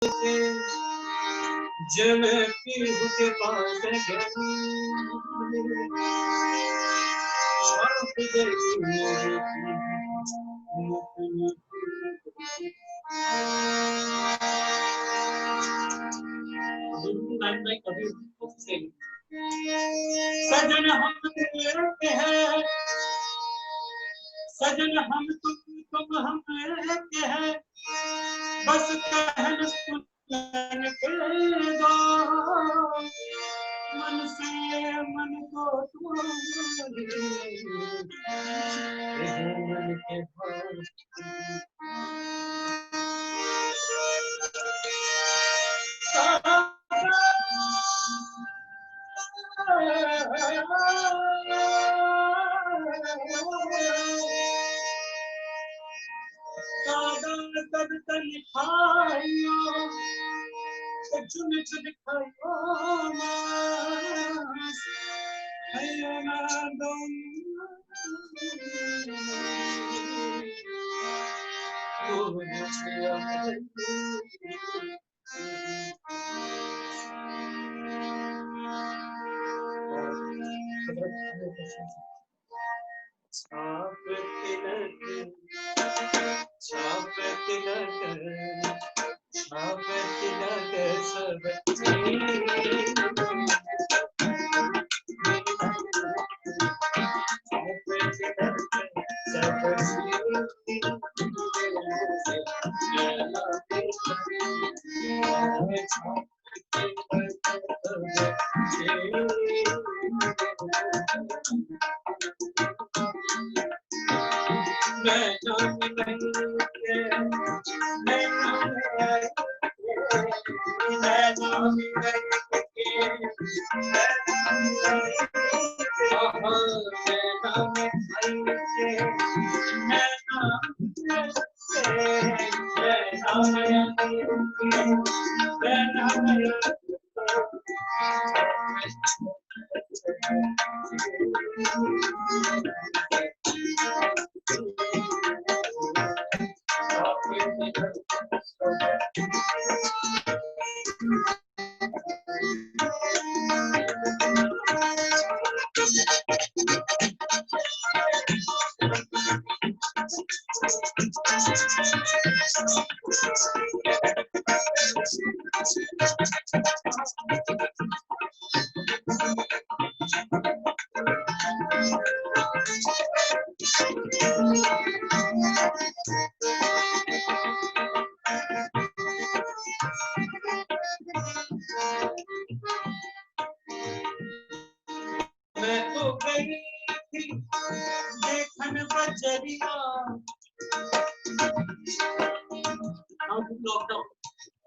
जब पीहू के पास गई सजन हम एक है, सजन हम तुम हम एक है, बस कहन सुन के दो मन से मन को मन के चुन चुन खाइयो छाप तिलक छाप तिलक छाप तिलक सब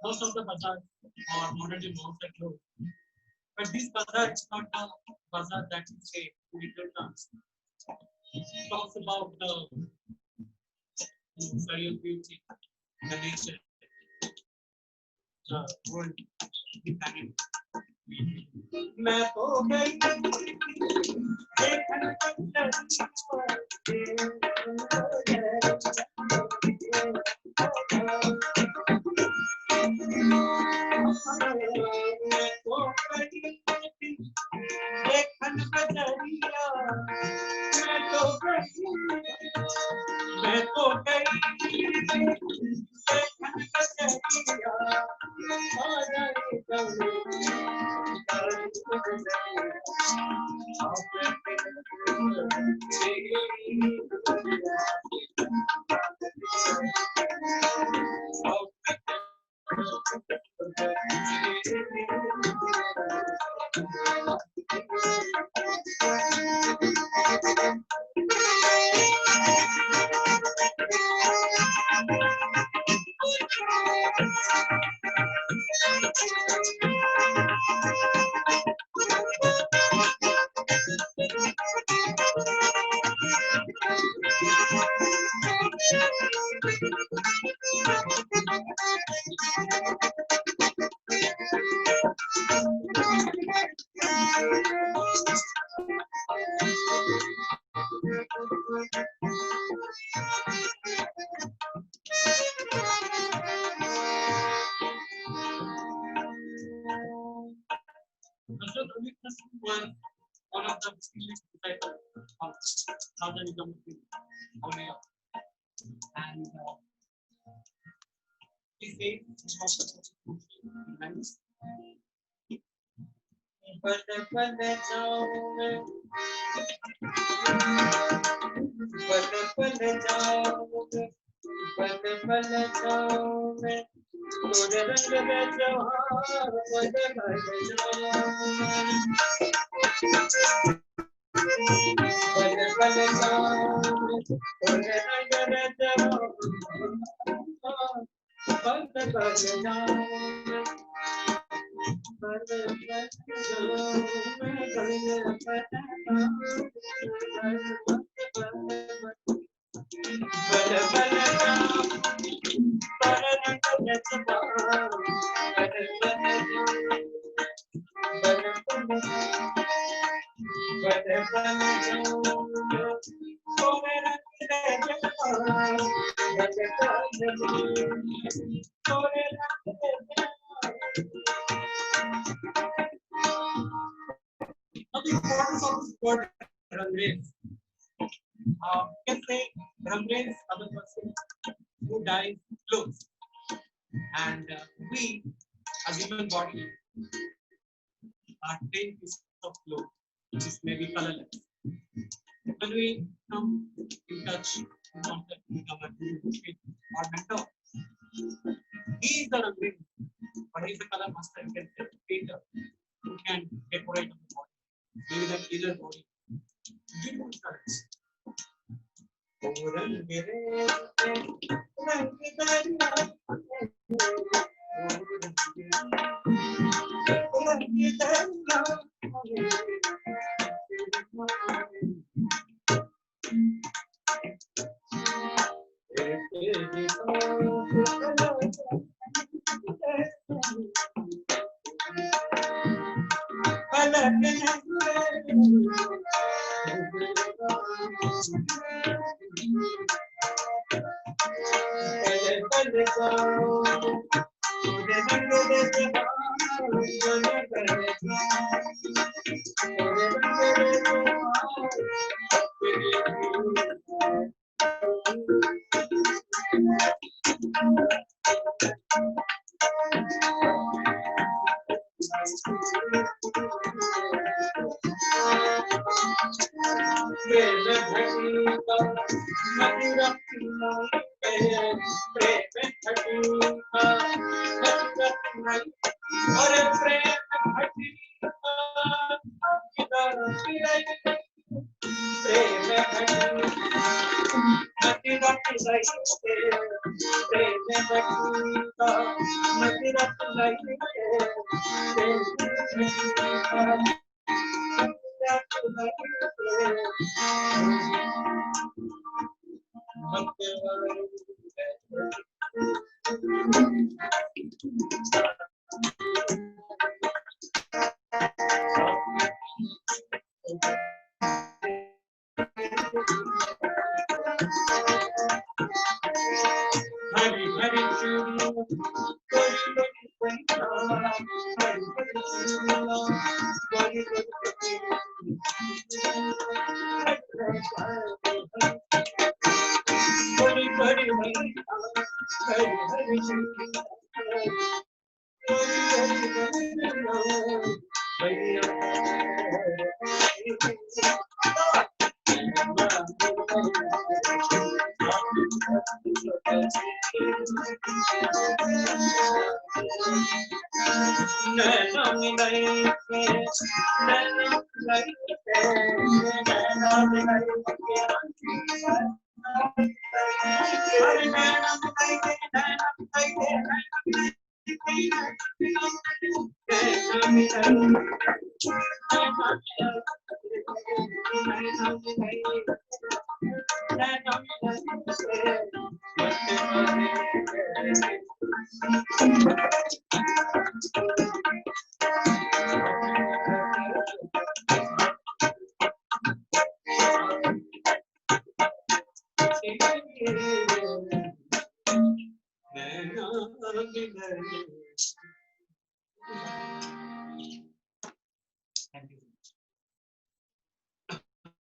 most of the bazaars are already known that close. But this bazaar is not a bazaar that is a little dance. It talks about the material beauty, the nature, the world, the planet. मैं तो गई देखन बजरिया मैं तो गई देखन witness one of the distinguished disciples of Radha Nizamuddin Auliyah. And he says, Bale bale jao mein, bale bale jao mein, bale bale jao mein, tore rang mein jawhar, bale bale jao mein, bale bale jao mein, tore rang mein jawhar, bale bale jao mein. Now the importance of this word Rangrace. Can say Rangrace other person who dies clothes, and we as human body are 10 pieces of clothes, which is maybe colorless. When we come in touch, contact with our or mentor, he is the Rangrace, but he is the color master. You can say painter who can decorate on the body. Maybe the inner body. Beautiful colors.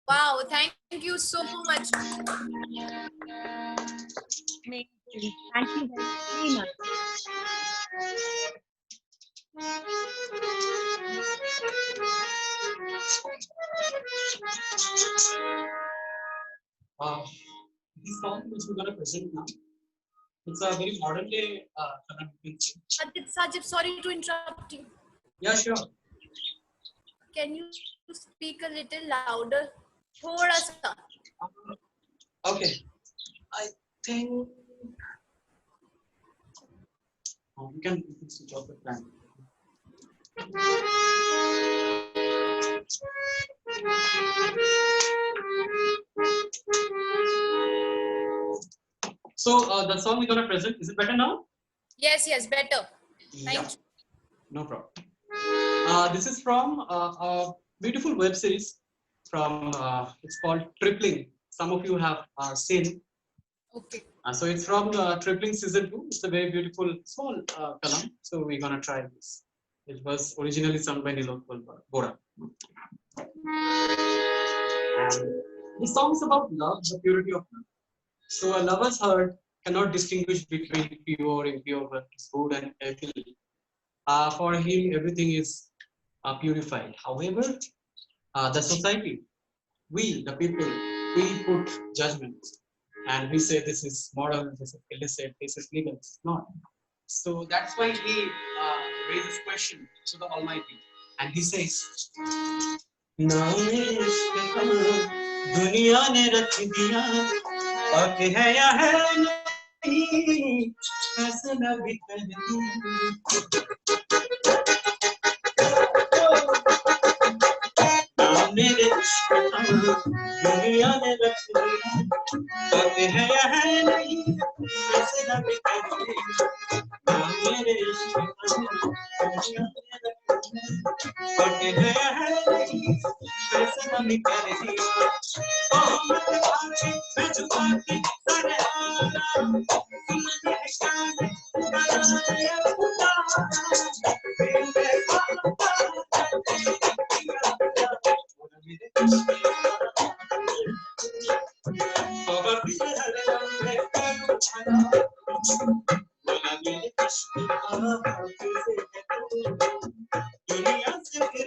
Wow, thank you so much. Amazing. Thank you very much. This song which we're gonna present now, it's a very modern day Kannada music. Sajib, sorry to interrupt you. Yeah, sure. Can you speak a little louder? Thoda sa. Okay. I think we can switch off the fan. So the song we're gonna present, is it better now? Yes, better. Yeah. Thank you. No problem. This is from a beautiful web series from it's called Tripling. Some of you have seen. Okay. So it's from Tripling season 2. It's a very beautiful small kalam. So we're gonna try this. It was originally sung by Nilotpal Bora. The song is about love, the purity of love. So a lover's heart cannot distinguish between pure, impure, good and evil. For him, everything is purified. However, the society, we, the people, we put judgments and we say this is moral, this is illicit, this is legal, this is not. So that's why he raises question to the Almighty, and he says, दुनिया ने रख दिया बाकी है या है नहीं फैसला भी कर मेरे दुनिया ने रख दिया बाकी है या है नहीं फैसला भी कर मेरे दुनिया ने रख दिया बाकी है या है नहीं फैसला भी कर दिया मैं झुका के सारे आराम सुनते हैं गाने बनाया खुदा दुनिया से फिर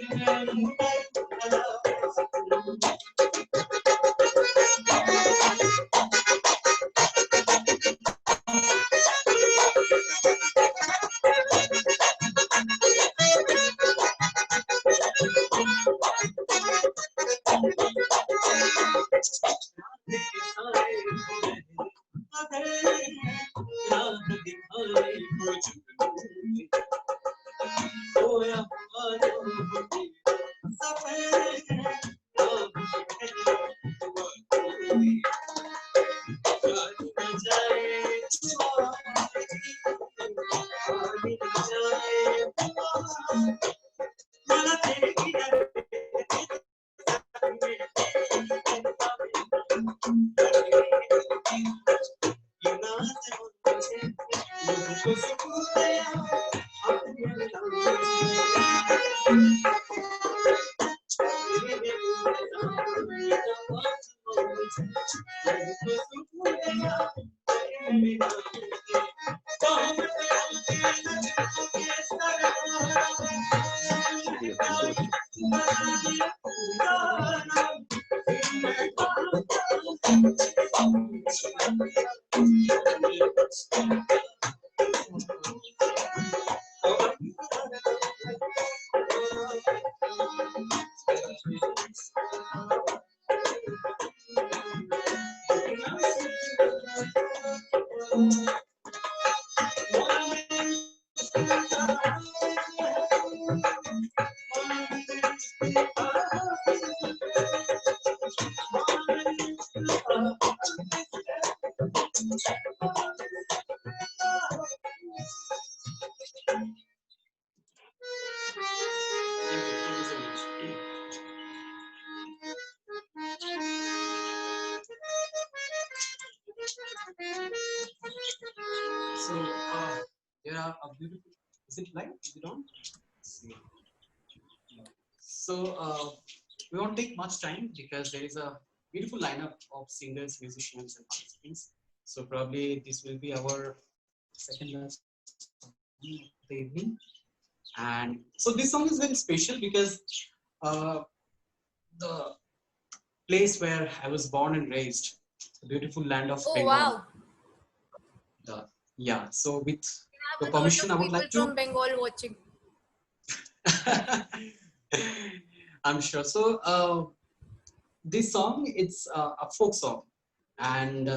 So, there are a beautiful. Is it live? Is it on? So, we won't take much time because there is a beautiful lineup of singers, musicians, and participants. So probably this will be our second last song of the evening. And so this song is very special because uh, the place where I was born and raised, the beautiful land of Oh Bengal. wow. Yeah, so with We your have a lot permission, I of would people like from to. Bengal watching. I'm sure. So this song, it's a folk song, and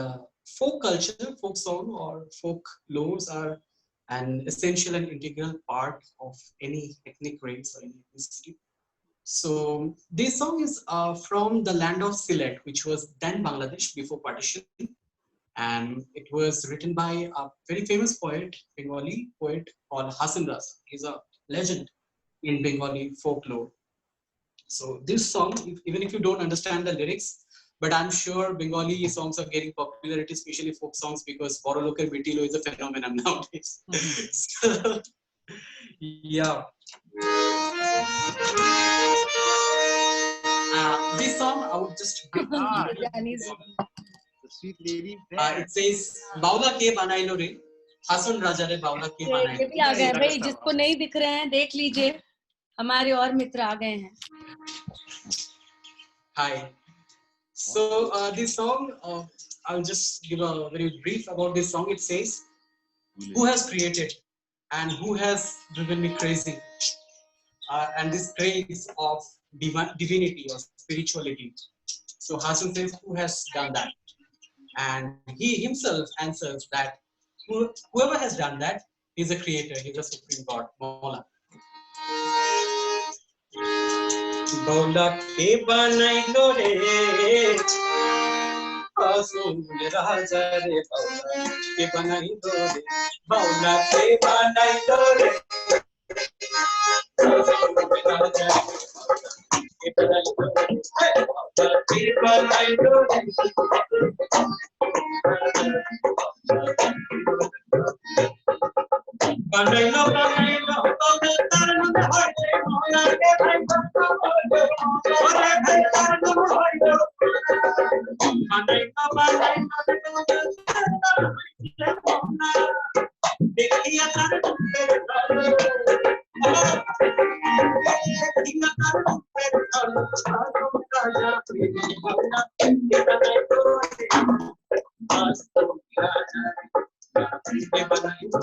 folk culture, folk song, or folk lores are an essential and integral part of any ethnic race or any ethnicity. So this song is from the land of Sylhet, which was then Bangladesh before partition, and it was written by a very famous poet, Bengali poet called Hasan Raza. He's a legend in Bengali folklore. So this song, even if you don't understand the lyrics, but I'm sure Bengali songs are getting popularity, especially folk songs, because Boroloker Mitilo is a phenomenon nowadays. So, yeah. This song, I would just bring The sweet lady. it says Baula ke banailo re, Hasan Raja re Baula ke ये banailo. भी आ गए हैं भाई, जिसको नहीं दिख रहे हैं देख लीजिए, हमारे और मित्र आ गए हैं. Hi. So this song, I'll just give a very brief about this song. It says, "Who has created and who has driven me crazy?" And this craze of divinity or spirituality. So Hasan says, "Who has done that?" And he himself answers that whoever has done that is a creator. He's a supreme God, Mola. Bola ke banailo re, Hasan Raja re Bola ke banailo re, Bola ke banailo re, Hasan Raja ke banailo re, Bola ke banailo re. Banailo, banailo, tarno hoye, mola ke bhai banailo, ore bhai tarno hoye. Banailo, banailo, tarno hoye, mola, dekhiya tarno hoye, dekhiya tarno hoye, tarno raja, mola ke banailo,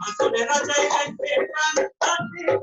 Hasan Raja ke banailo.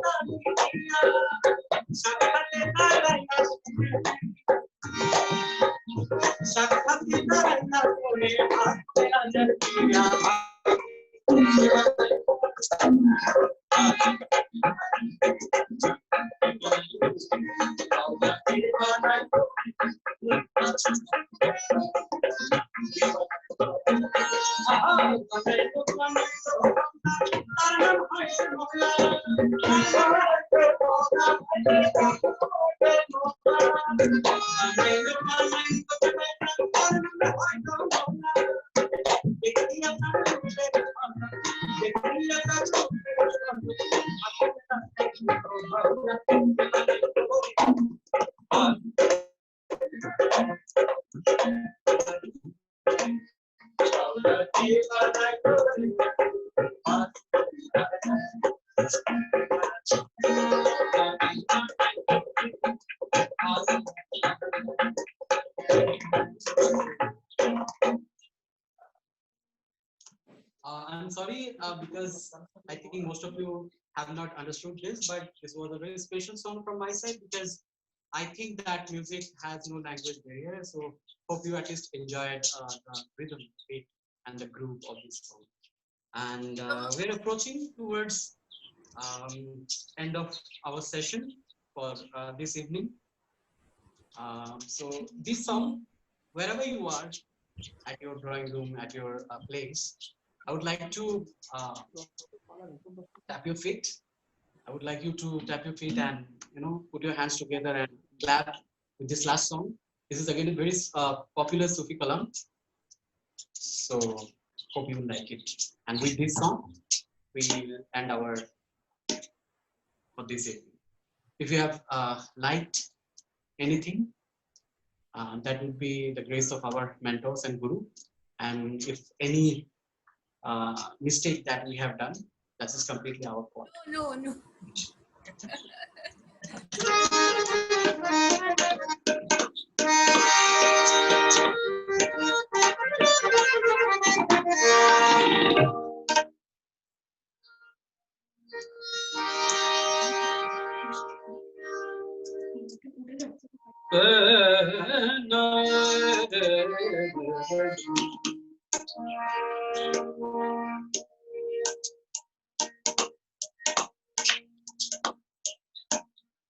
I'm sorry because I think most of you have not understood this, but this was a very special song from my side because I think that music has no language barrier. So hope you at least enjoyed the rhythm, beat, and the groove of this song. And we're approaching towards end of our session for this evening. So this song, wherever you are, at your drawing room, at your place, I would like to tap your feet. I would like you to tap your feet and put your hands together and clap with this last song. This is again a very popular Sufi kalam. So hope you will like it. And with this song, we will end our for this evening. If you have liked anything, that would be the grace of our mentors and guru. And if any mistake that we have done, that is completely our fault. No, no.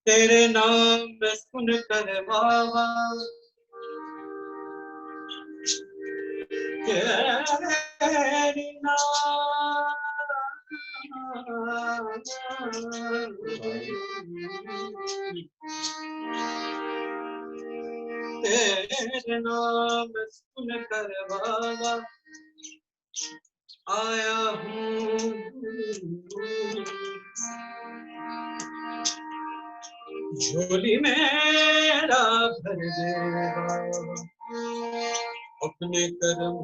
तेरे नाम में सुन कर बाबा तेरे नाम सुन कर बाबा आया हूँ झोली मेरा भर दे अपने करम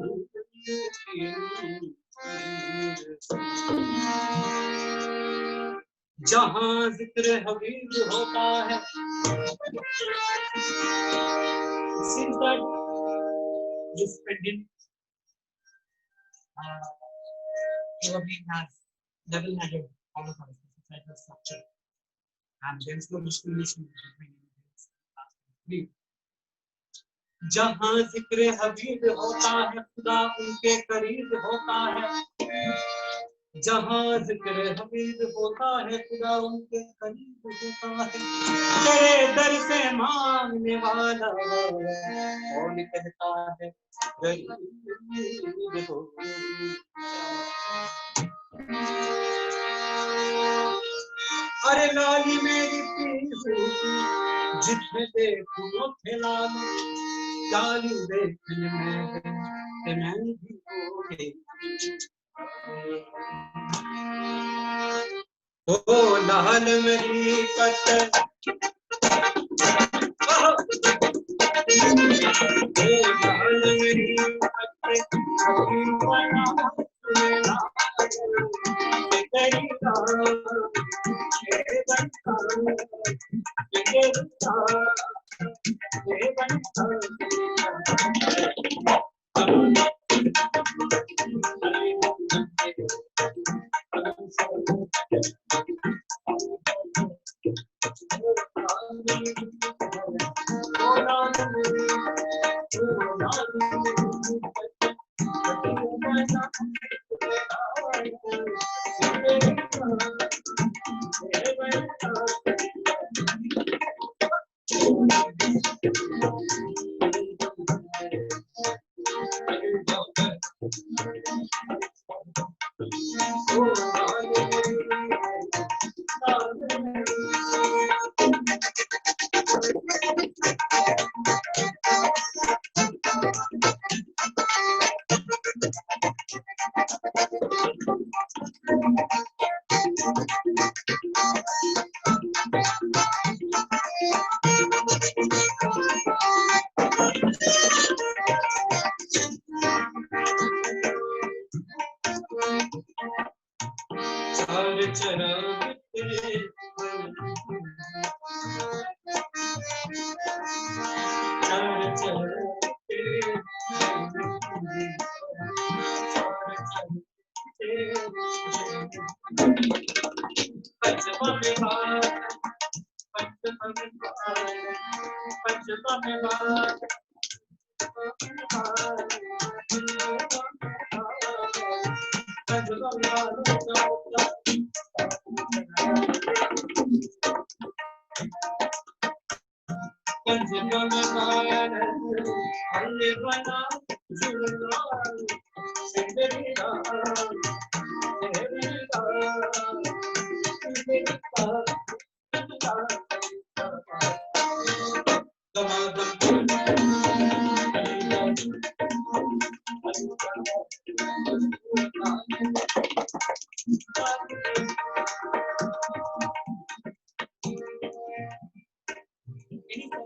जहाँ जिक्र हबीब होता है since that this pendant probably has level-headed all of us societal structure and there is no discrimination between individuals. जहाँ जिक्र हबीब होता है खुदा उनके करीब होता है जहाँ जिक्र हबीब होता है खुदा उनके करीब होता है तेरे दर से मांगने वाला कौन कहता है गरीब हो अरे लाली मेरी जितने देखो थे लाली देखने में मैं भी हो गई ओ लाल मेरी कतर ओ लाल मेरी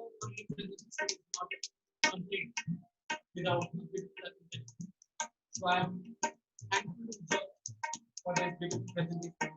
Any form of intelligence is not complete without complete intelligence. So I am thankful to God for this big presentation.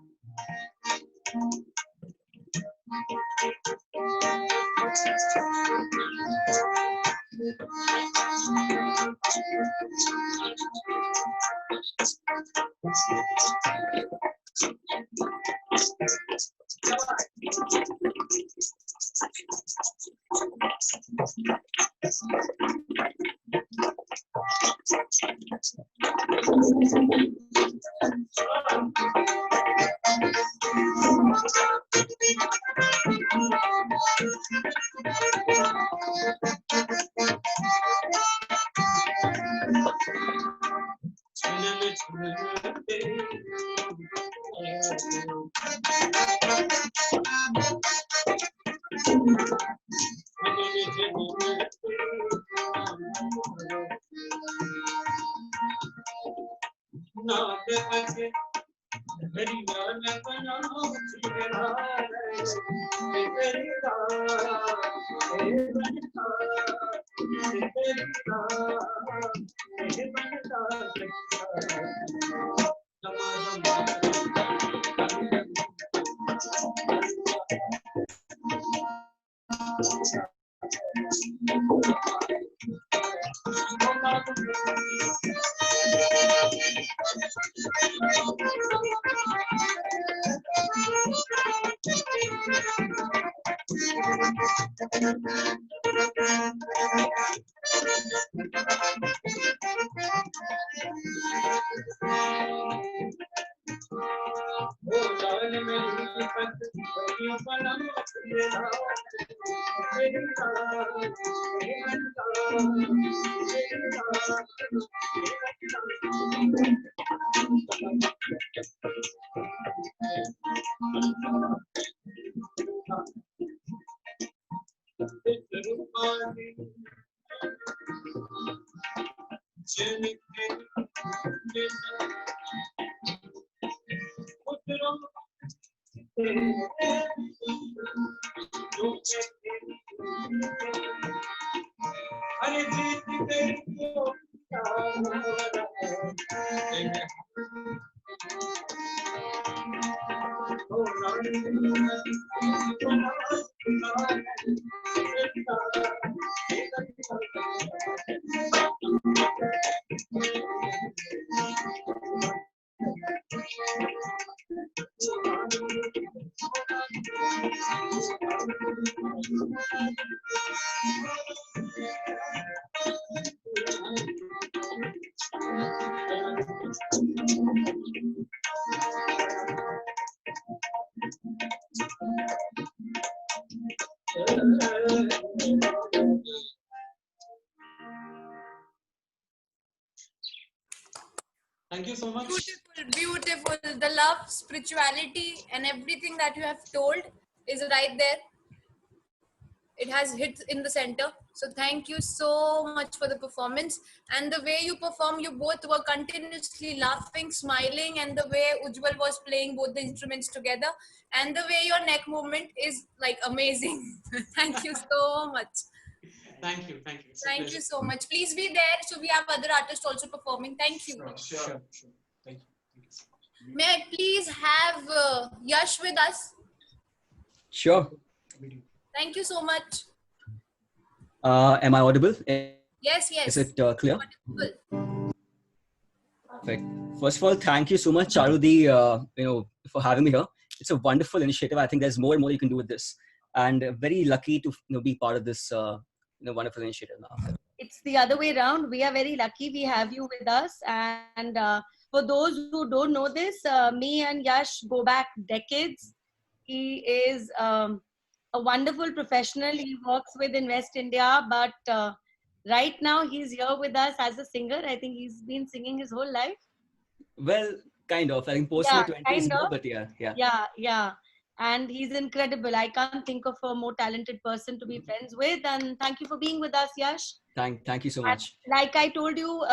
love, spirituality, and everything that you have told is right there. It has hit in the center. So thank you so much for the performance. And the way you perform, you both were continuously laughing, smiling, and the way Ujjwal was playing both the instruments together, and the way your neck movement is like amazing. Thank you so much. Thank you. Thank you. It's a Thank pleasure. you so much. Please be there. So we have other artists also performing. Thank you. Sure. Thank you. Thank you so much. May I please have Yash with us? Sure. Thank you so much. Am I audible? Yes, yes. Is it clear? Wonderful. Perfect. First of all, thank you so much, Charudi, for having me here. It's a wonderful initiative. I think there's more and more you can do with this, and very lucky to be part of this wonderful initiative now. It's the other way around. We are very lucky we have you with us. And for those who don't know this, me and Yash go back decades. He is a wonderful professional. He works with Invest India, but right now he's here with us as a singer. I think he's been singing his whole life. Well, kind of. I think post my 20s, kind no, of. but yeah. Yeah. And he's incredible. I can't think of a more talented person to be friends with. And thank you for being with us, Yash. Thank you so much. And like I told you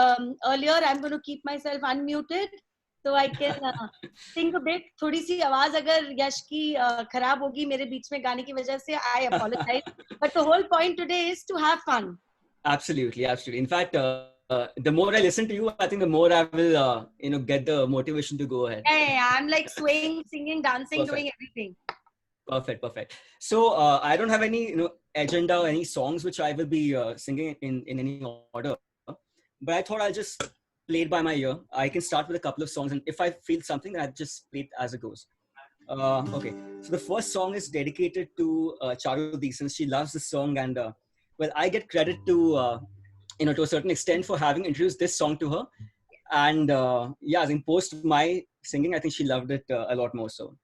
earlier, I'm going to keep myself unmuted so I can sing a bit. थोड़ी सी आवाज अगर यश की खराब होगी मेरे बीच में गाने की वजह से, I apologize. But the whole point today is to have fun. Absolutely. In fact, the more I listen to you, I think the more I will, get the motivation to go ahead. Yeah, I'm like swaying, singing, dancing, Perfect. doing everything. Perfect. So I don't have any, agenda or any songs which I will be singing in any order. But I thought I'll just play it by my ear. I can start with a couple of songs, and if I feel something, then I'll just play it as it goes. Okay. So the first song is dedicated to Charudi, since she loves this song, and I get credit to to a certain extent for having introduced this song to her. And I think post my singing, I think she loved it a lot more. So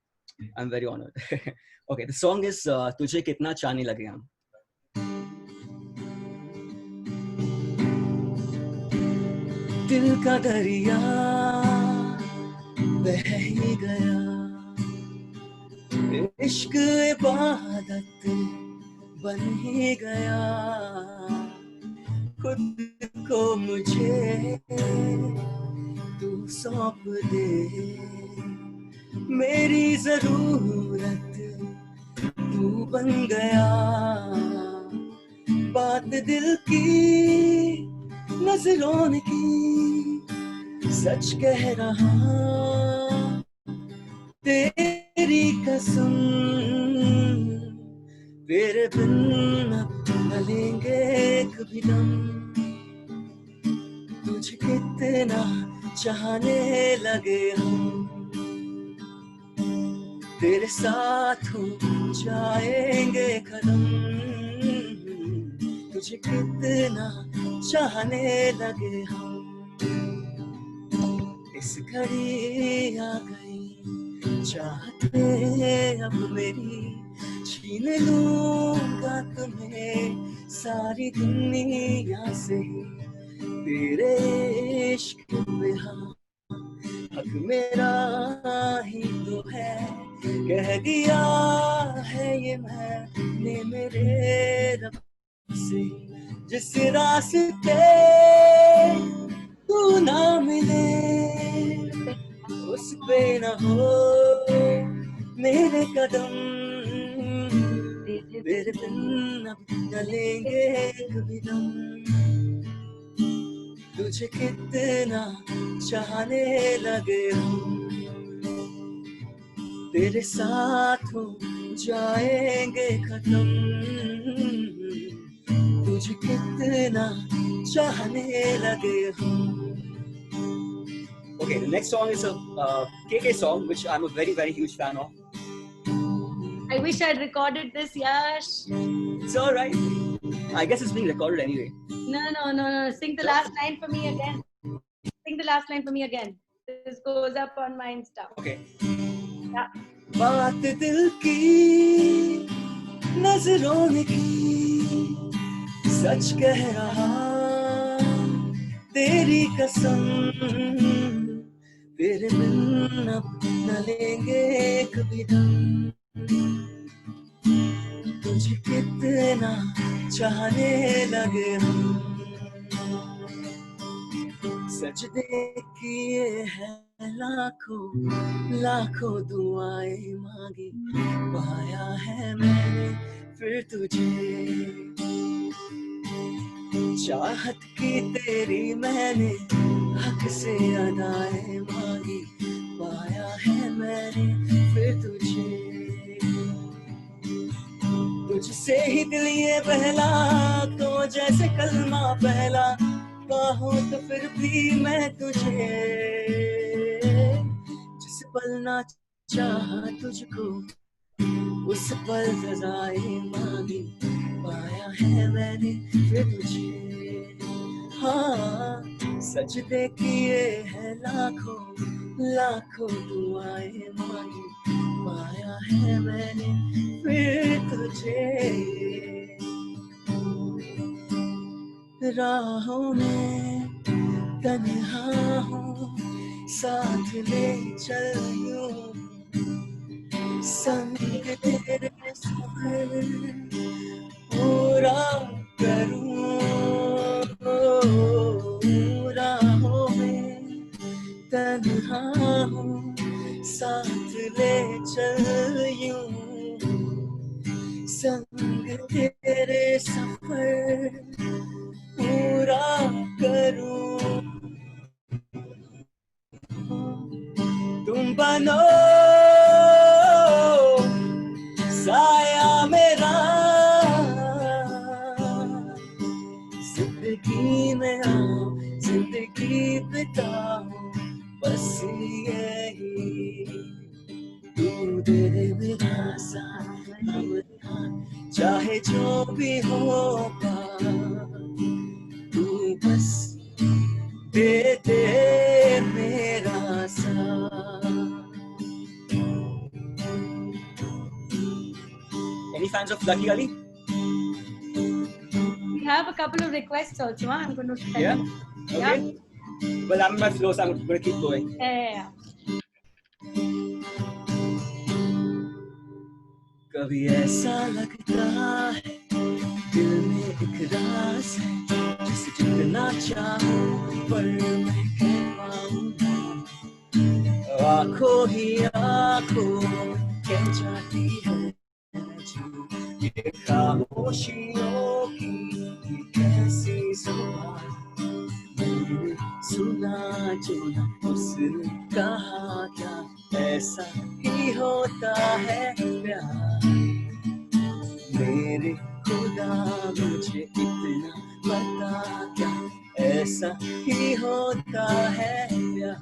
I'm very honored. Okay, the song is Tujhe Kitna Chaane Lage Hum. दिल का दरिया बह ही गया, इश्क इबादत बन ही गया, खुद को मुझे तू सौंप दे, मेरी जरूरत तू बन गया, बात दिल की नजरों ने की, सच कह रहा तेरी कसम, तेरे बिन न लेंगे कभी दम, तुझे कितना चाहने लगे हम, तेरे साथ हो जाएंगे कदम, तुझे कितना चाहने लगे हम, इस घड़ी आ गई चाहते अब मेरी, छीन लूंगा तुम्हें सारी दुनिया से, तेरे इश्क में हाँ हक मेरा ही तो है, कह दिया है ये मैंने मेरे रब से, जिस रास्ते तू ना मिले उस पे न हो मेरे कदम, तेरे बिन अब न लेंगे कभी दम, तुझे कितना चाहने लगे हम, तेरे साथ हो जाएंगे खत्म, तुझे कितना चाहने लगे हम. Okay, the next song is a KK song, which I'm a very, very huge fan of. I wish I'd recorded this, Yash. It's all right. I guess it's being recorded anyway. No. Sing the last line for me again. Sing the last line for me again. This goes up on my Insta. Okay. Yeah. बात दिल की नजरों ने की, सच कह रहा तेरी कसम, तेरे बिन अब न लेंगे कभी दम, तुझे कितना चाहने लगे हम, सजदे किए हैं लाखों लाखों दुआएं मांगी, पाया है मैंने फिर तुझे, चाहत की तेरी मैंने हक से अदाएं मांगी, पाया है मैंने फिर तुझे, तुझसे ही दिल ये बहला तो जैसे कलमा पहला, बाहों तो फिर भी मैं तुझे, जिस पल ना चाहा तुझको उस पल सजाएं मांगी, पाया है मैंने फिर तुझे, हाँ सजदे किए हैं लाखों लाखों दुआएं मांगी, पाया है मैंने फिर तुझे, राहों में तन्हा हूँ साथ ले चल यूं, संग तेरे सफर पूरा करूं, राहों में तन्हा हूँ साथ ले चल यूं, संग तेरे सफर पूरा करूं, तुम बनो साया मेरा, जिंदगी में आओ जिंदगी बिताओ, बस यही तू दे दे मेरा साथ, चाहे जो भी होगा तू बस दे दे मेरा साथ. Any fans of Lucky Ali? We have a couple of requests also. I'm going to tell Yeah? you. Okay. Well, I'm in my flow, so I'm going to keep going. Yeah. कभी ऐसा लगता है दिल में एक राज है, जिसे जितना चाहूं पर मैं कह पाऊंगा, आंखों ही आंखों कह जाती है जो, ये खामोशियों की ये कैसी जुबान, मैंने सुना जो ना उसने कहा क्या, ऐसा ही होता है प्यार, मेरे खुदा मुझे इतना पता क्या, ऐसा ही होता है प्यार,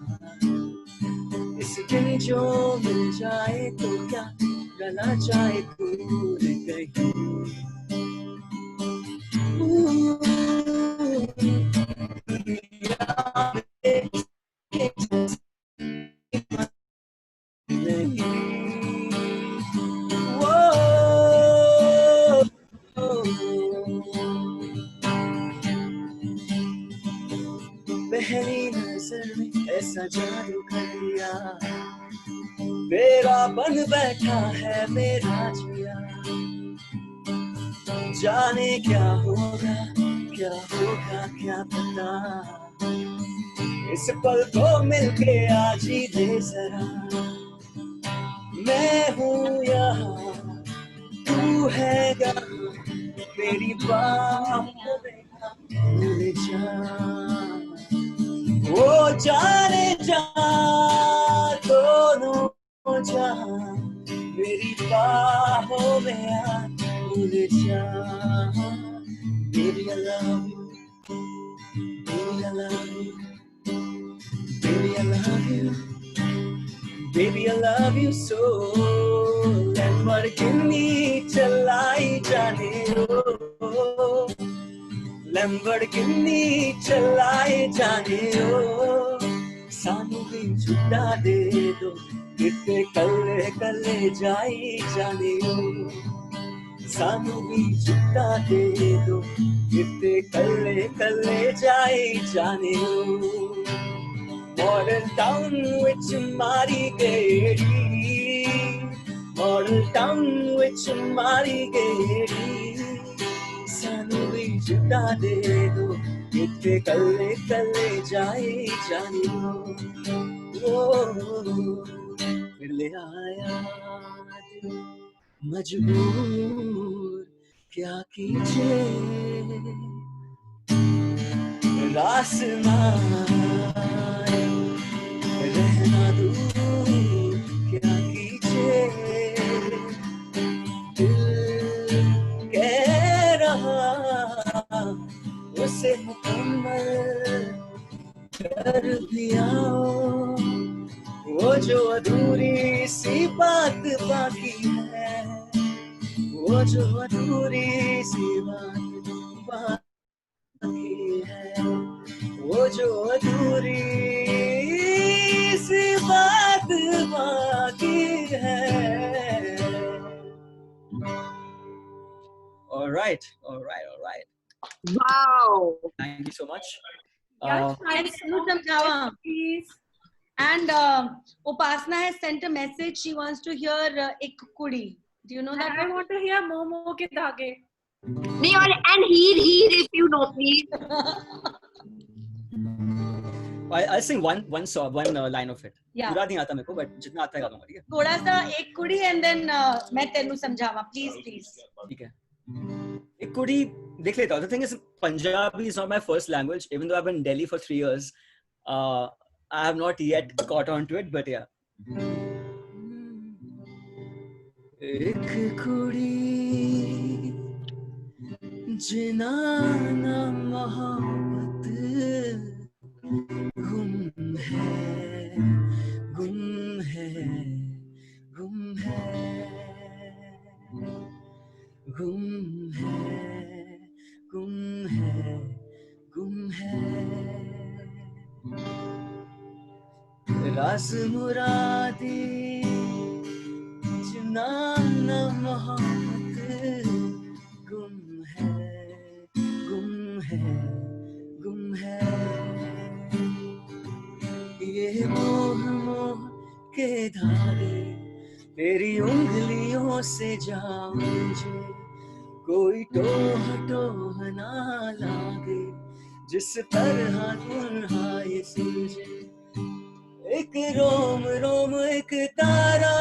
इस दिन जो मिल जाए तो क्या, गला जाए दूर कहीं, पहली नजर में ऐसा जादू कर दिया, तेरा बन बैठा है मेरा जिया, जाने क्या होगा क्या पता, इस पल को मिलके आज ही दे जरा, मैं हूँ यहाँ तू है यहाँ, मेरी बाहों में भूल जा, वो जाने जा दोनों जहां, मेरी बाहों में आ भूल जा, baby I love you, baby I love you, baby I love you, baby I love you so, Lamborghini चलाई जाने दो, Lamborghini चलाए जाने दो, सानू भी छुट्टा दे दो, कितने कल्ले कल्ले जाई जाने दो, सानू भी छुट्टा दे दो, कितने कल्ले कल्ले जाई जाने दो, Model town which mari gedi, model town which mari gedi. Sanu bhi juta de do, kitte kalle kalle jaye jani ho. फिर ले आया मजबूर क्या कीजिए रास ना रहना दूर क्या कीजिए दिल कह रहा उसे मुकम्मल कर भी आओ वो जो अधूरी सी बात बाकी है वो जो अधूरी सी बात बाकी है वो जो अधूरी सी बात बाकी है. All right. Wow. Thank you so much. Please. And Upasna has sent a message. She wants to hear Ek Kudi. Do you know that? I want to hear Momo Ke Dhage. Me and Heer if you know, please. I'll sing one song, one line of it. Yeah. पूरा नहीं आता मेरे को, but जितना आता है गा दूंगा, ठीक है? थोड़ा सा एक कुड़ी and then मैं तेनू समझावा. Please. ठीक है. एक कुड़ी देख लेता हूँ. The thing is, Punjabi is not my first language, even though I've been in Delhi for 3 years. I have not yet caught on to it, but yeah. एक कुड़ी जिना ना मोहब्बत गुम है गुम है गुम है गुम है गुम है गुम है रास मुरादी जिना ना मोहब्बत गुम है गुम है गुम है ये मोह मोह के धागे तेरी उंगलियों से जाओ मुझे कोई टोह टोह ना लागे जिस पर हाथ ये सूझे एक रोम रोम एक तारा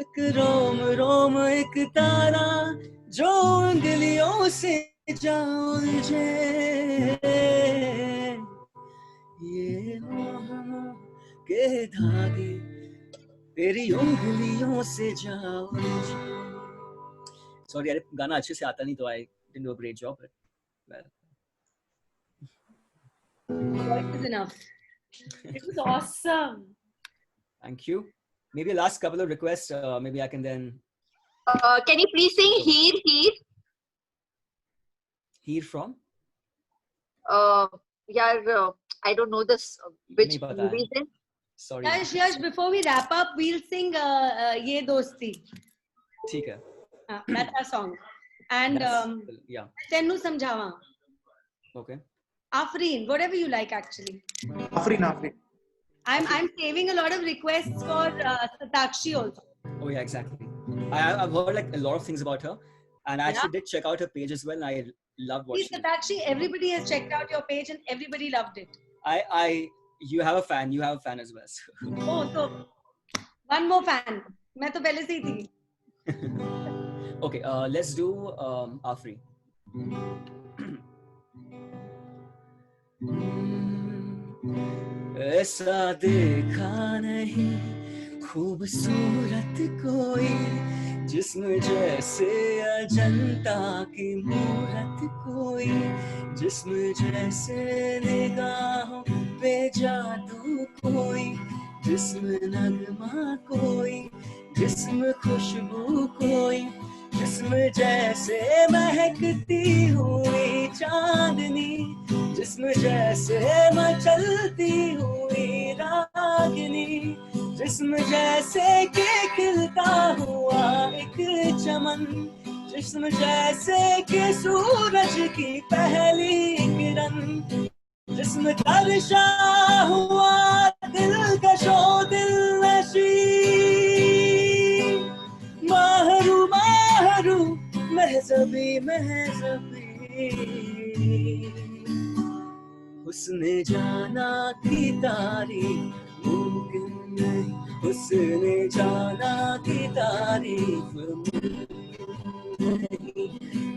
एक रोम रोम एक तारा जो उंगलियों से जाओ मुझे ये मोह के धागे तेरी उंगलियों से जाओ मुझे. Sorry, यार गाना अच्छे से आता नहीं तो I didn't do a great job. But well. Voice is enough. It was awesome. Thank you. Maybe last couple of requests. Maybe I can then. Can you please sing Heer? Hear from? Yeah, I don't know this. Which नहीं पता है. movie is it? Sorry. Yash, before we wrap up, we'll sing Ye Dosti. ठीक है. That's our song. And Yeah. तेनू समझावा. Okay. Afreen, whatever you like actually. Afreen. I'm saving a lot of requests for Satakshi also. Oh yeah, exactly. I've heard like a lot of things about her, and I actually did check out her page as well. And I loved Please, watching it. Satakshi, everybody has checked out your page and everybody loved it. You have a fan. You have a fan as well. So. Oh, so one more fan. मैं तो पहले से ही थी. Okay, let's do Afri. ऐसा देखा नहीं खूबसूरत कोई जिस्म जैसे अजंता की मूरत कोई जिस्म जैसे निगाहों पे जादू कोई जिस्म नगमा कोई जिस्म खुशबू कोई जिस्म जैसे महकती हुई चांदनी जिस्म जैसे मचलती हुई रागिनी जिस्म जैसे के खिलता हुआ एक चमन जिस्म जैसे के सूरज की पहली जिस्म तरशा हुआ दिलकशो दिलनशी माहरू माहरू महजबी महजबी उसने जाना की तारीफ मुमकिन नहीं उसने जाना की तारीफ नहीं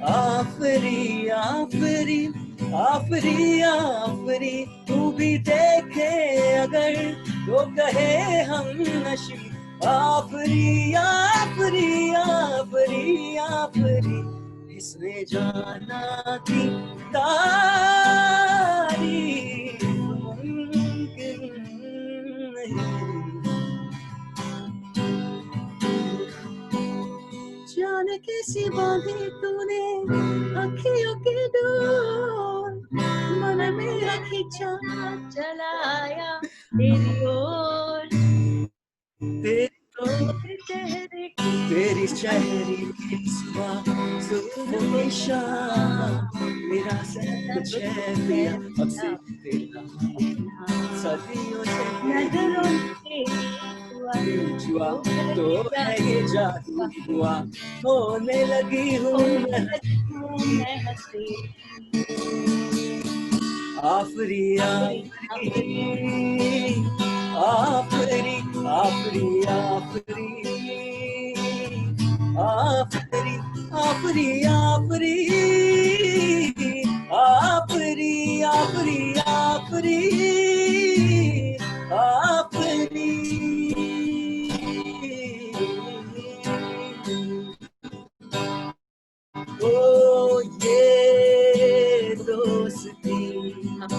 आफरी आफरी आफरी आफरी तू भी देखे अगर तो कहे हम नशी आफरी आफरी आफरी आफरी इसने जाना की तारीफ मुमकिन नहीं जाने कैसी बांधी तूने अखियों की डोर मन में खींचा चलाया तेरी ओर तेरी चेहरे की सिवा जुल्फों की शाम मेरा सब कुछ है पिया अब से तेरा सदियों से नजरों जुआ तो है ये जादू हुआ होने लगी हूँ मैं हंसी आफरी आफरी आफरी आफरी आफरी आफरी आफरी आफरी आफरी आफरी आफरी ओ ये दोस्ती हम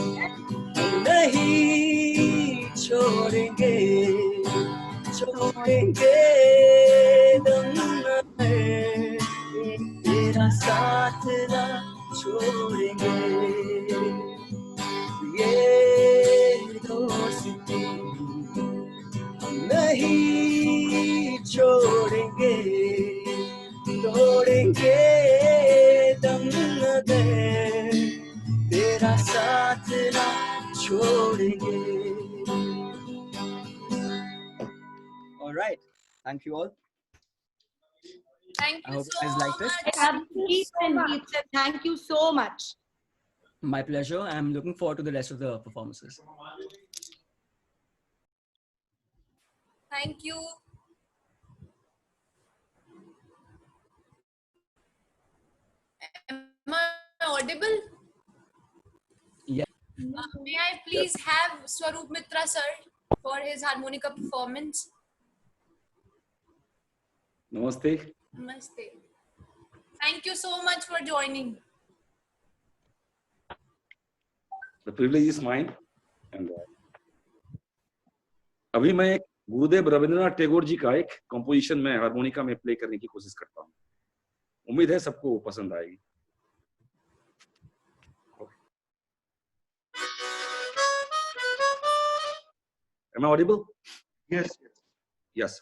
नहीं छोड़ेंगे छोड़ेंगे दम है तेरा साथ ना छोड़ेंगे ये दोस्ती नहीं छोड़ेंगे तोड़ेंगे दम न दे तेरा साथ ना छोड़ेंगे. All right, thank you all. Thank I you hope so you guys liked it. much. Thank you so much. My pleasure. I'm looking forward to the rest of the performances. Thank you. Am I audible? Yeah. May I please have Swaroop Mitra sir for his harmonica performance? Namaste. Namaste. Thank you so much for joining. The privilege is mine. And अभी मैं गुरुदेव रविंद्रनाथ टैगोर जी का एक composition में harmonica में play करने की कोशिश करता हूँ. उम्मीद है सबको पसंद आएगी. Am I audible? Yes. Yes.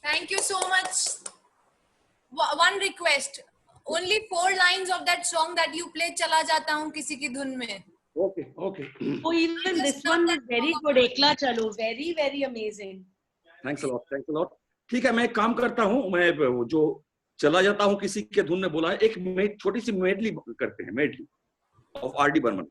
Thank you so much. One request. Only 4 lines of that song that you play, चला जाता हूँ किसी की धुन में. Okay, okay. Oh, even this one was very good. Ekla Chalo, very, very amazing. Thanks a lot. Thanks a lot. ठीक है, मैं एक काम करता हूँ, मैं जो चला जाता हूँ किसी के धुन में बोला है, एक छोटी सी मेडली करते हैं, medley of R D. Burman.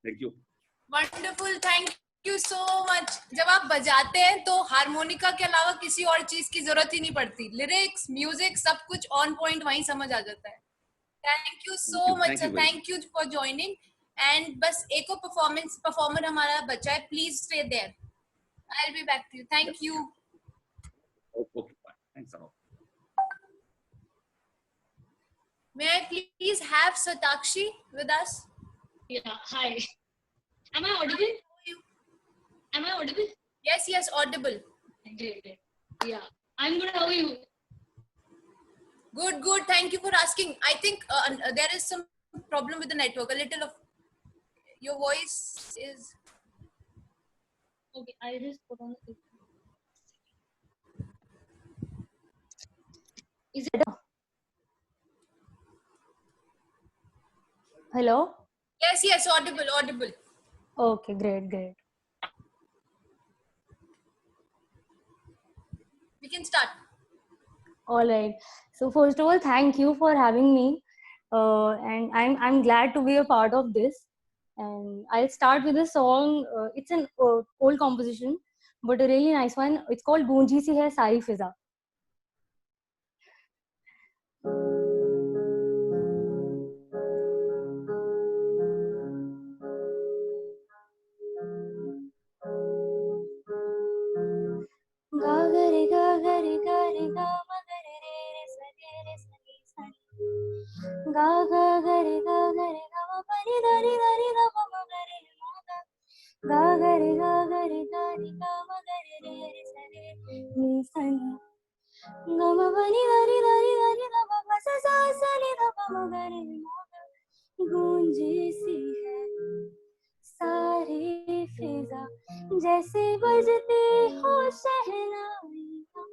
Thank you. Wonderful. Thank you so much. जब आप बजाते हैं तो हारमोनिका के अलावा किसी और चीज की जरूरत ही नहीं पड़ती. लिरिक्स, म्यूजिक, सब कुछ ऑन पॉइंट वहीं समझ आ जाता है. Thank you so much, sir. Thank you for joining. And बस एक और परफॉर्मर हमारा बचा है. Please stay there. I'll be back to you. Thank you. Okay, fine. Thanks a lot. May I please have Satakshi with us? Yeah, hi. Am I audible? Am I audible? Yes, audible. Great. Yeah, I'm good. How are you? Good, good. Thank you for asking. I think there is some problem with the network. A little of your voice is. Okay, I'll just put on the. Is it? Hello? Yes, yes, audible, audible. Okay, great, great. We can start. All right. So first of all, thank you for having me. And I'm glad to be a part of this. And I'll start with a song. It's an old composition, but a really nice one. It's called Goonji Si Hai Sari Fiza. Ga ga re ga ga re ga re ga ma ga re sa re sa ni sa ni. Ga ga ga re ga ma pa ni da ri da pa ma ga re ma ga. Ga ga re ga ma ga re sa re ni sa ni. Ga ma pa ni da ri da pa pa sa ni da pa ma ga re ma ga. गूंजी सी है सारी फिजा जैसे बजती हो शहनाइयाँ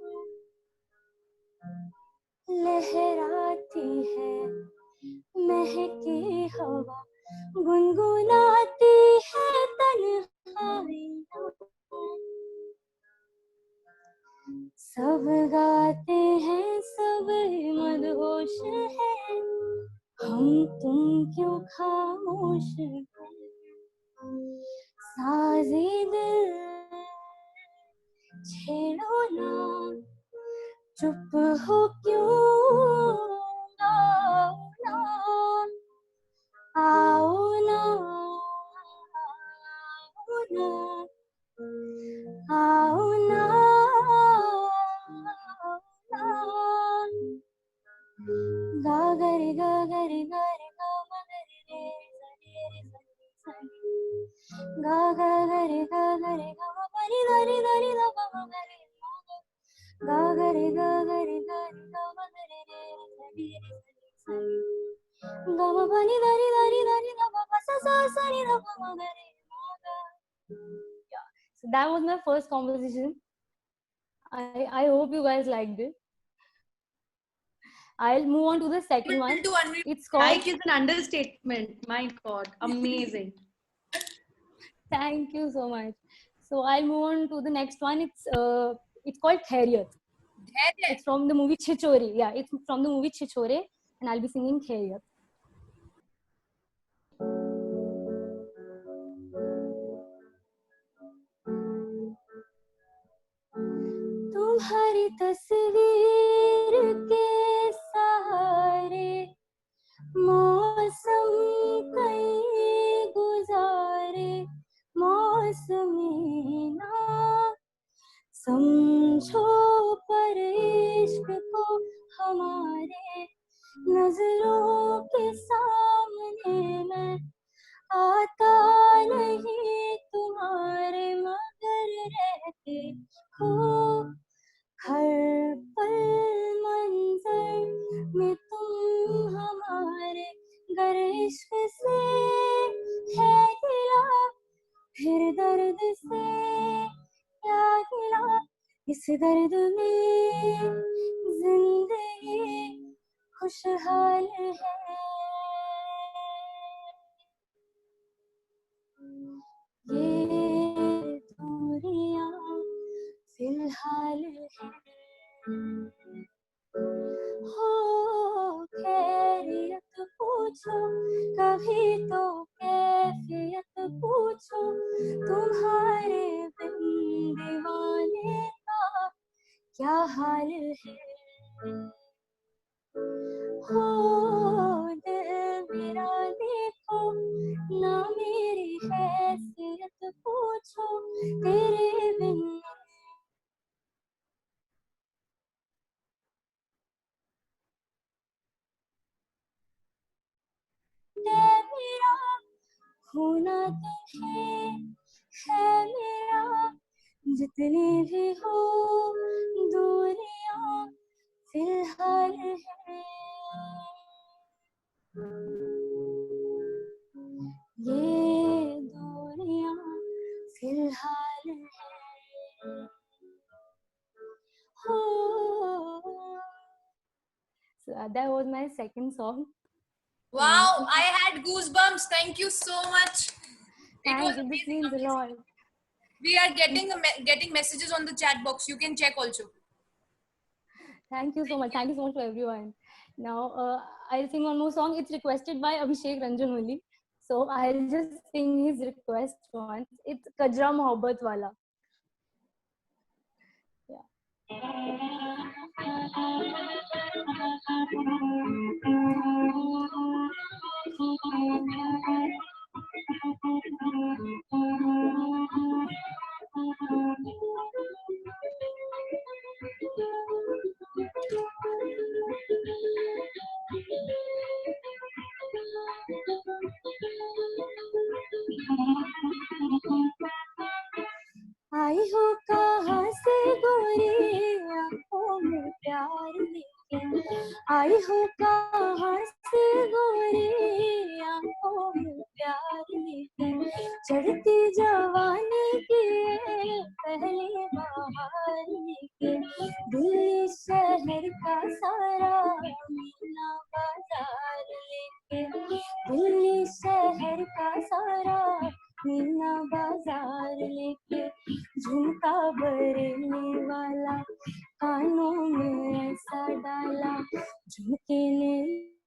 लहराती है महकी हवा गुनगुनाती है तन्हाइयाँ सब गाते हैं सब मदहोश हैं हम तुम क्यों खामोश हैं साज़े दिल छेड़ो ना चुप हो क्यों आओ ना आओ ना आओ ना गा गा रे गा ma ga re sa ni गा गा गा रे गा ma pa ni da ri da pa ma ga re ma ga गा गा रे गा ma ga re sa ni sa ni गा ma pa ni da ri da pa pa sa ni da pa ma ga re ma ga. Yeah, so that was my first composition. I hope you guys liked it. I'll move on to the second one. It's called. Like is an understatement. My God, amazing. Thank you so much. So I'll move on to the next one. It's called Khairiyat. It's from the movie Chichore. Yeah, it's from the movie Chichore, and I'll be singing Khairiyat. तुम्हारी तस्वीर के सहारे मौसम कई गुजारे मौसमी ना समझो पर इश्क को हमारे नजरों के सामने मैं आता नहीं तुम्हारे मगर रहते हो हर पल मंजर में तुम हमारे गर इश्क से है गिला फिर दर्द से क्या गिला इस दर्द में जिंदगी खुशहाल है ये दूरियां फिलहाल है हो खैरियत पूछो कभी तो कैफियत पूछो तुम्हारे बिन दीवाने का क्या हाल है हो दिल मेरा देखो ना मेरी हैसियत पूछो तेरे बिन मेरा होना तुम्हें है मेरा जितनी भी हो दूरियां फिलहाल है ये दूरियां फिलहाल है हो. So that was my second song. Wow, I had goosebumps. Thank you so much. It Thank was you. This amazing, means a amazing. lot. We are getting messages on the chat box. You can check also. Thank you so much. Thank you so much for everyone. Now I'll sing one more song. It's requested by Abhishek Ranjan only. So I'll just sing his request once. It's Kajra Mohabbat Wala. आई हो कहाँ से गोरी आंखों में प्यार लेके आई हो कहाँ से गोरी आंखों में प्यार लेके चढ़ती जवानी की पहली बहार लेके दिल्ली शहर का सारा मीना बाजार लेके दिल्ली शहर का सारा मीना बाजार लेके झुमका बरेली वाला कानों में ऐसा डाला झुमके ने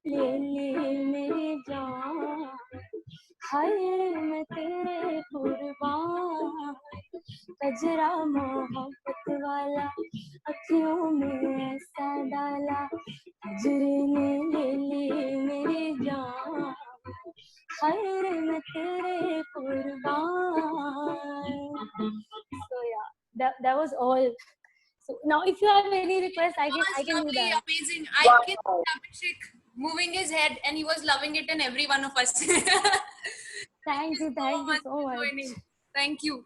ले ली मेरी जान हाय मैं तेरे कुर्बान कजरा मोहब्बत वाला अखियों में ऐसा डाला कजरे ने ले ली मेरी जान हाय मैं तेरे कुर्बान. So yeah, that was all. So now if you have any requests, I can do Lovely, that. amazing. I can see Abhishek moving his head, and he was loving it in every one of us. Thank you so for much. joining. Thank you.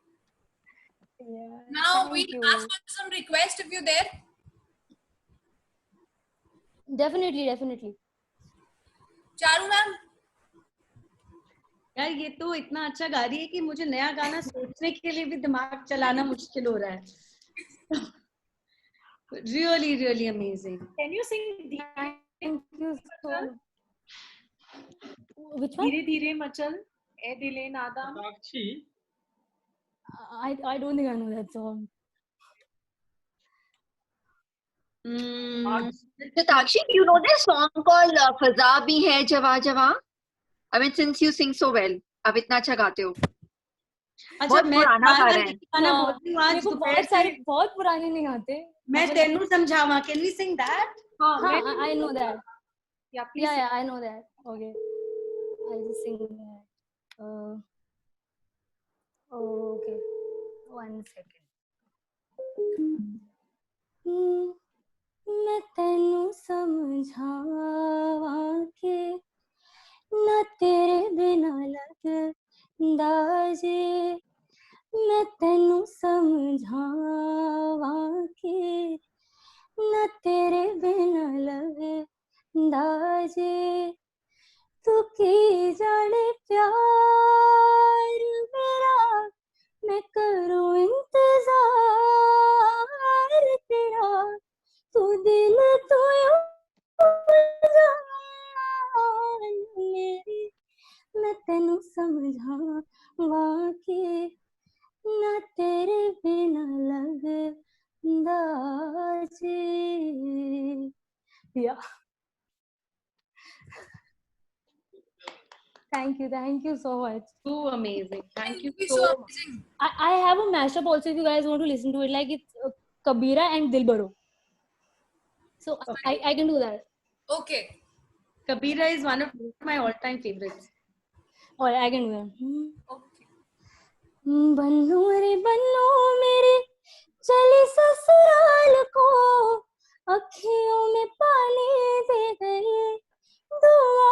Yeah, Now thank we'll you. ask for some request if you're there. Definitely. Charu ma'am. यार ये तो इतना अच्छा गा रही है कि मुझे नया गाना सोचने के लिए भी दिमाग चलाना मुश्किल हो रहा है. Really amazing. Can you sing Thank you so much. Which one? Dheere Dheere Machal, E Dile Nadam? Sakshi, I don't think I know that song. Satakshi, you know this song called Faza Bhi Hai Jawa Jawa? I mean, since you sing so well, आप इतना अच्छा गाते हो. अच्छा मैं गाना बोलती हूँ आज दोपहर से बहुत पुराने नहीं गाते. मैं तेनू समझावा. Can we sing that? हाँ, I know that. Yeah, please. Yeah, I know that. Okay, I'll just sing that. Okay, 1 second. मैं तेनू समझावा के ना तेरे बिना लगदा जे मैं तेनू समझावा के ना तेरे बिना लगदा जे तू की जाने प्यार मेरा मैं करूं इंतजार तेरा तू दिल तू जान मेरी मैं तेनू समझावा के ना तेरे बिना लगदा जे. Yeah. Thank you so much. Too amazing. Thank you so so much. amazing. I have a mashup also if you guys want to listen to it. Like it's Kabira and Dilbaro. So Okay. I can do that. Okay. Kabira is one of my all-time favorites. Alright, I can do that. Okay. बन्नू रे बन्नू मेरे चली ससुराल को अखियों में पानी दे गई दुआ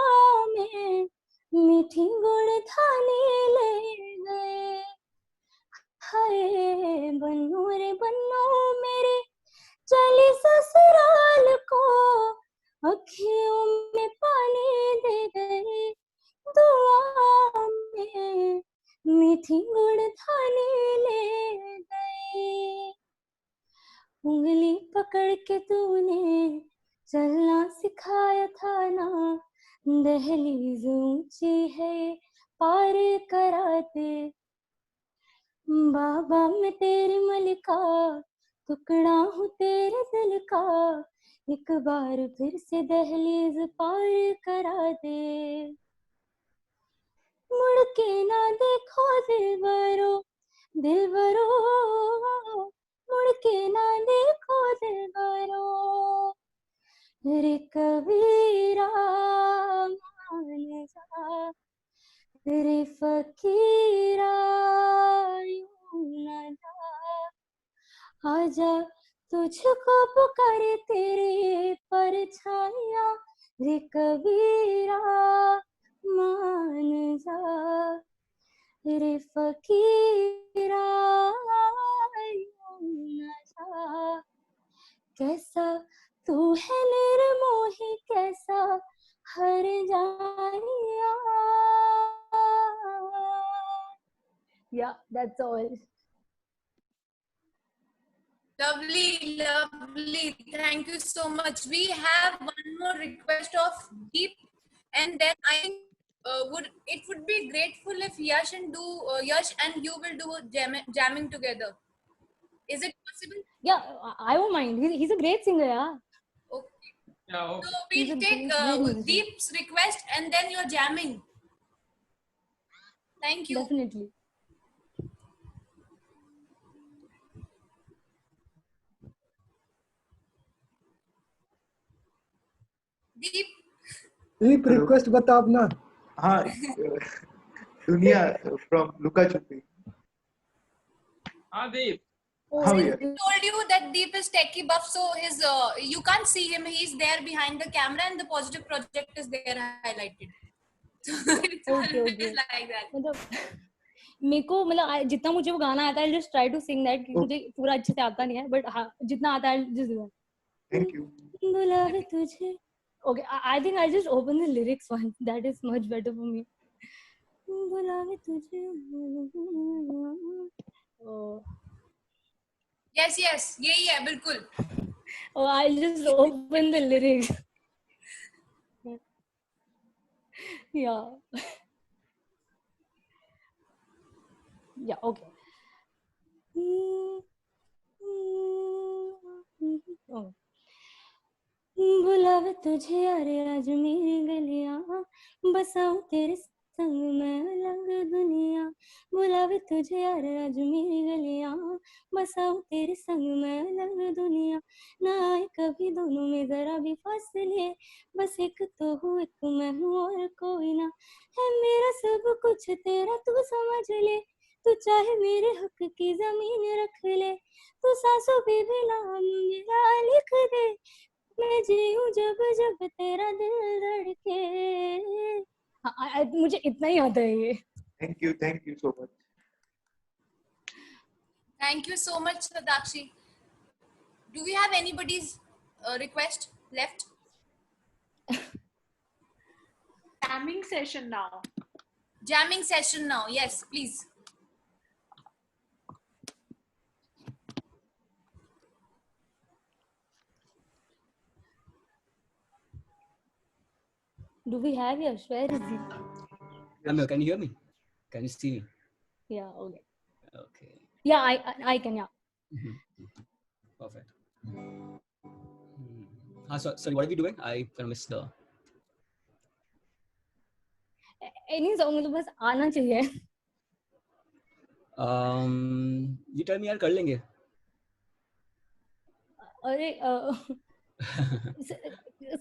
में मीठी गुड़ थाली ले गए हाय बन्नू रे बन्नू मेरे चली ससुराल को अखियों के तूने चलना सिखाया था ना, दहलीज ऊंची है पार कराते। बाबा मैं तेरी मलिका, टुकड़ा हूँ तेरे दिल का, एक बार फिर से दहलीज पार करा दे। मुड़ के ना देखो दिलबरो, दिलबरो, मुड़ के ना देखो दिलबरो, रे कबीरा मान जा, रे फकीरा यूं ना जा, आजा तुझको पुकारे तेरे परछाइयाँ, रे कबीरा मान जा, रे फकीरा यूं ना जा। कैसा तू है निर्मोही, कैसा हर जानिया। Yeah, that's all. Lovely, lovely. Thank you so much. We have one more request of Deep, and then I think it would be grateful if Yash and you will do jamming together. Is it possible? Yeah, I don't mind. He's a great singer, yeah. Okay. Yeah, okay. So He's we'll a take great musician. Deep's request and then you're jamming. Thank you. Definitely. Deep. Deep request बता अपना। हाँ दुनिया from लुका छुपी। हाँ Deep. हाँ I भैया। told you that Deep is techie buff, so his you can't see him. He's there behind the camera, and the positive project is there highlighted. It's Okay, always okay. like that. मतलब मेरे को मतलब जितना मुझे वो गाना आता है, just try to sing that. मुझे पूरा अच्छे से आता नहीं है, but हाँ जितना आता है just do that. Thank you. बुलावे तुझे. Okay, I think I'll just open the lyrics one. That is much better for me. बुलावे तुझे. Oh. Yes, yes. यही है बिल्कुल. Oh, I'll just open the lyrics. Yeah. Yeah, okay. Oh. बुलावे तुझे यारे आज मेरी गलियां, बसाऊं तेरे संग मैं अलग दुनिया। बुलावे तुझे यारे आज मेरी गलियां, बसाऊं तेरे संग मैं अलग दुनिया। ना आए कभी दोनों में जरा भी फासले, बस एक तो हूँ एक मैं हूँ और कोई ना। है मेरा सब कुछ तेरा तू समझ ले, तू चाहे मेरे हक की जमीन रख ले, तू सांसों पे भी नाम मेरा लिख दे, मैं जीऊं जब जब तेरा दिल धड़के। मुझे इतना ही आता है ये। Thank you so much. Thank you so much, Satakshi. Do we have anybody's request left? Jamming session now. Jamming session now. Yes, please. Do we have Yash? Where is he? I'm here. Can you hear me? Can you see me? Yeah, okay. Okay. Yeah, I can, yeah. Perfect. Sorry, what are we doing? I kind of missed the... Any song मतलब बस आना चाहिए। You tell me, यार कर लेंगे। अरे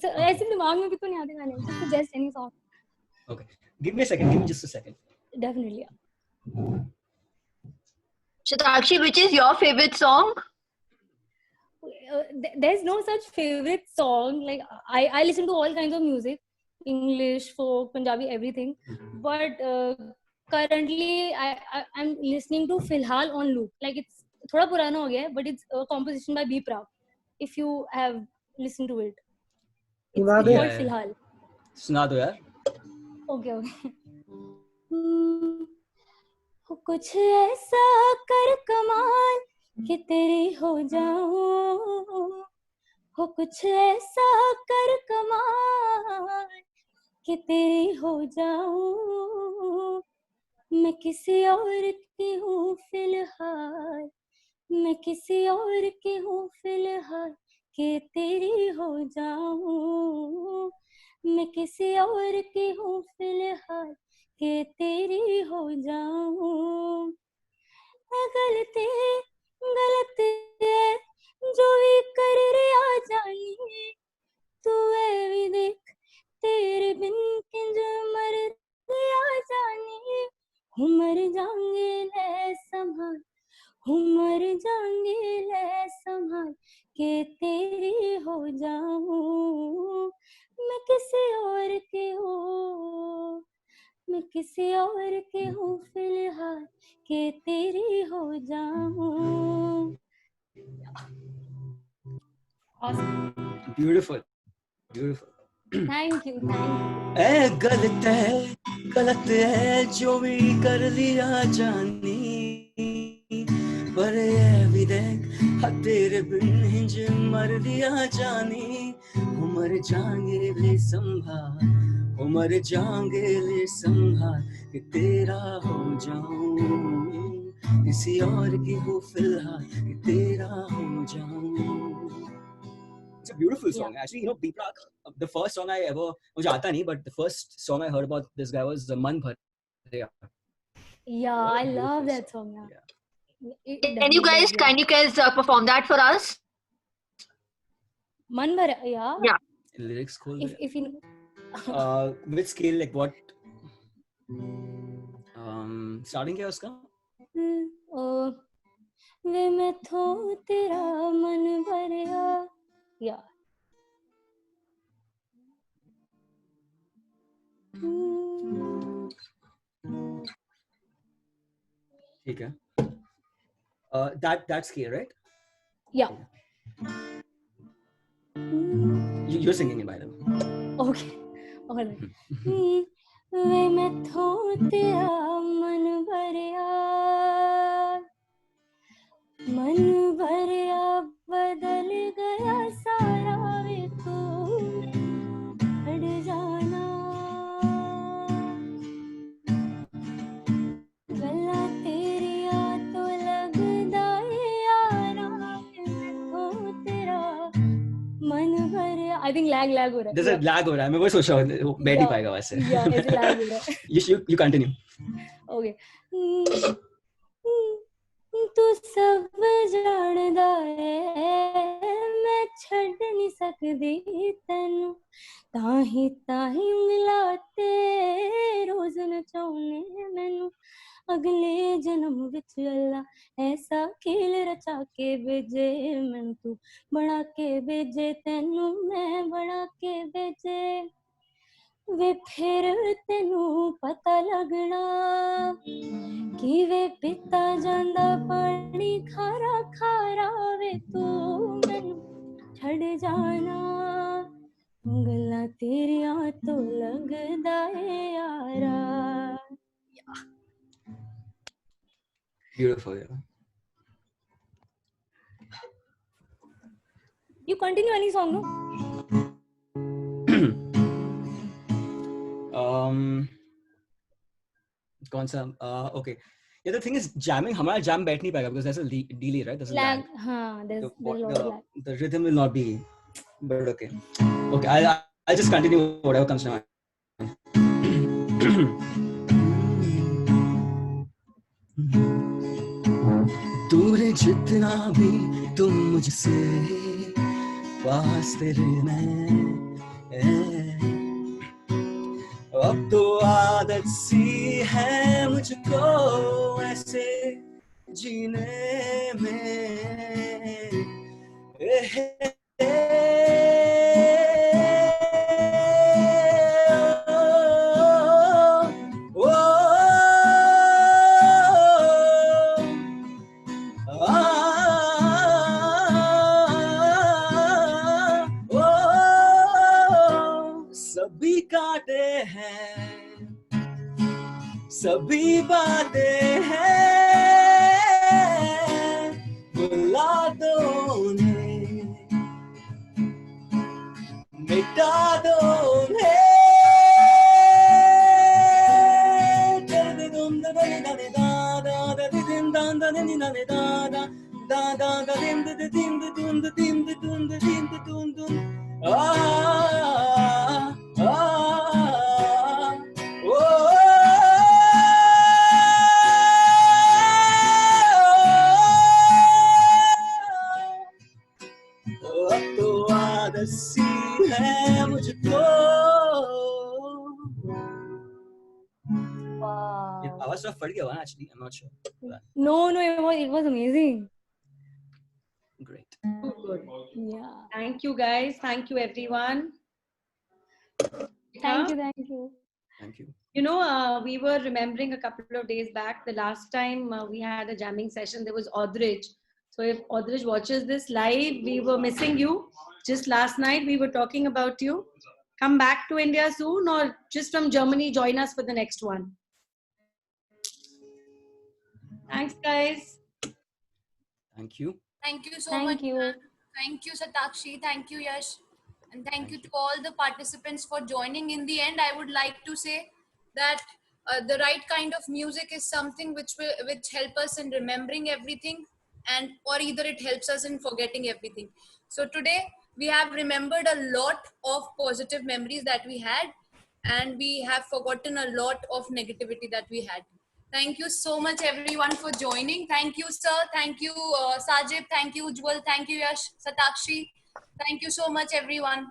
ऐसे दिमाग में भी तो नहीं आते गाने। Just suggest any song. Okay. Give me a second. Give me just a second. Definitely. Yeah. Shatakshi, which is your favorite song? There's no such favorite song. Like I listen to all kinds of music, English, folk, Punjabi, everything. But currently I'm listening to Filhal on loop. Like it's थोड़ा पुराना हो गया है, but it's a composition by B Prav. If you have listened to it, it's called Filhal. सुना दो यार. Okay. कुछ ऐसा कर कमाल कि तेरी हो जाऊं, हो कुछ ऐसा कर कमाल कि तेरी हो जाऊं, मैं किसी और की हूँ फिलहाल, मैं किसी और की हूँ फिलहाल कि तेरी हो जाऊं, मैं किसी और की हूँ फिलहाल कि तेरी हो जाऊं। गलती गलती है जो भी कर रिया जानी, तू है भी देख तेरे बिन किंज मर रिया जानी, मर जाऊंगी ले संभाल, मर जाऊंगी ले संभाल के तेरी हो जाऊं, मैं किसी और की हूँ, मैं किसी और की हूँ फिलहाल के तेरी हो जाऊं। Awesome. Beautiful, beautiful. Thank you, thank you. ए गलत है जो भी कर लिया जानी, पर ये भी देख तेरे बिन हिंज मर लिया जानी, मर जाएंगे ले संभाल, मर जाएंगे ले संभाल कि तेरा हो जाऊं, किसी और की हो फिलहाल कि तेरा हो जाऊं. It's a beautiful song. Actually, you know, Deepak, the first song I ever, mujhe aata nahi, but the first song I heard about this guy was Man Bharya. Yeah, What a I love beautiful that song. song. Yeah. Yeah. Can you guys perform that for us? Man Bharya, yeah. Yeah. Lyrics cool. If you Which scale, like what? Starting क्या उसका? वे मैं थो तेरा मन भरिया. Yeah. ठीक है. That scale, right? Yeah. You're singing it by the way. Okay. All right. वे मैं थो तेरा मन भरिया, मन भरिया बदल गया सारा वे तू हट जाना, गल्ला तेरिया तो लगदा है यारा, मैं थो तेरा मन भरिया. I think lag हो रहा है. There's a lag हो रहा है. मैं वही सोच रहा हूँ. बैठ ही पाएगा वैसे. Yeah, ऐसे lag हो रहा है. You continue. Okay. तू सब जाणदा है मैं छड्ड नहीं सकदी तैनू, ताही उंगला ते रोज नचाउने मैनू, अगले जन्म विच अल्लाह ऐसा खेल रचा के भेजे मैनू, तू बना के भेजे तैनू मैं बना के भेजे, वे फिर तेनू पता लगना कि वे पिता जांदा पानी खारा खारा, वे तू मैनू छड़ जाना, गल्लां तेरियां तो लगदा है यारा. Beautiful. Yeah. You continue any song, no? कौन सा? Okay. Yeah, the thing is, jamming, हमारा jam बैठ नहीं पाएगा because there's a delay, right? There's a lag. हाँ, there's a lot of lag. The rhythm will not be, but okay. Okay, I'll just continue whatever comes to mind. दूर जितना भी तुम मुझसे, पास तेरे मैं, अब तो आदत सी है मुझको ऐसे जीने में. सभी काटे हैं, सभी बातें हैं, बुला दो उन्हें मिटा दो अब तो आदत सी है मुझको। Wow. आवाज थोड़ा फट गया हुआ actually, I'm not sure. No, it was amazing. Great. Too good. Yeah. Thank you guys. Thank you everyone. Thank you, thank you. Thank you. You know, we were remembering a couple of days back, the last time we had a jamming session, there was Audrich. So if Audrich watches this live, we were missing you. Just last night, we were talking about you. Come back to India soon, or just from Germany, join us for the next one. Thanks, guys. Thank you. Thank you so Thank much. you. ma'am. Thank you, Satakshi. Thank you, Yash. And thank you to all the participants for joining. In the end, I would like to say that the right kind of music is something which help us in remembering everything, and or either it helps us in forgetting everything. So today we have remembered a lot of positive memories that we had, and we have forgotten a lot of negativity that we had. Thank you so much, everyone, for joining. Thank you, sir. Thank you, Sajib. Thank you, Ujjwal. Thank you, Yash. Satakshi. Thank you so much, everyone.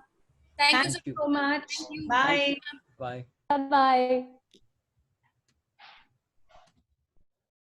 Thank Thank you you so much. Thank you. Bye. Bye. Bye-bye.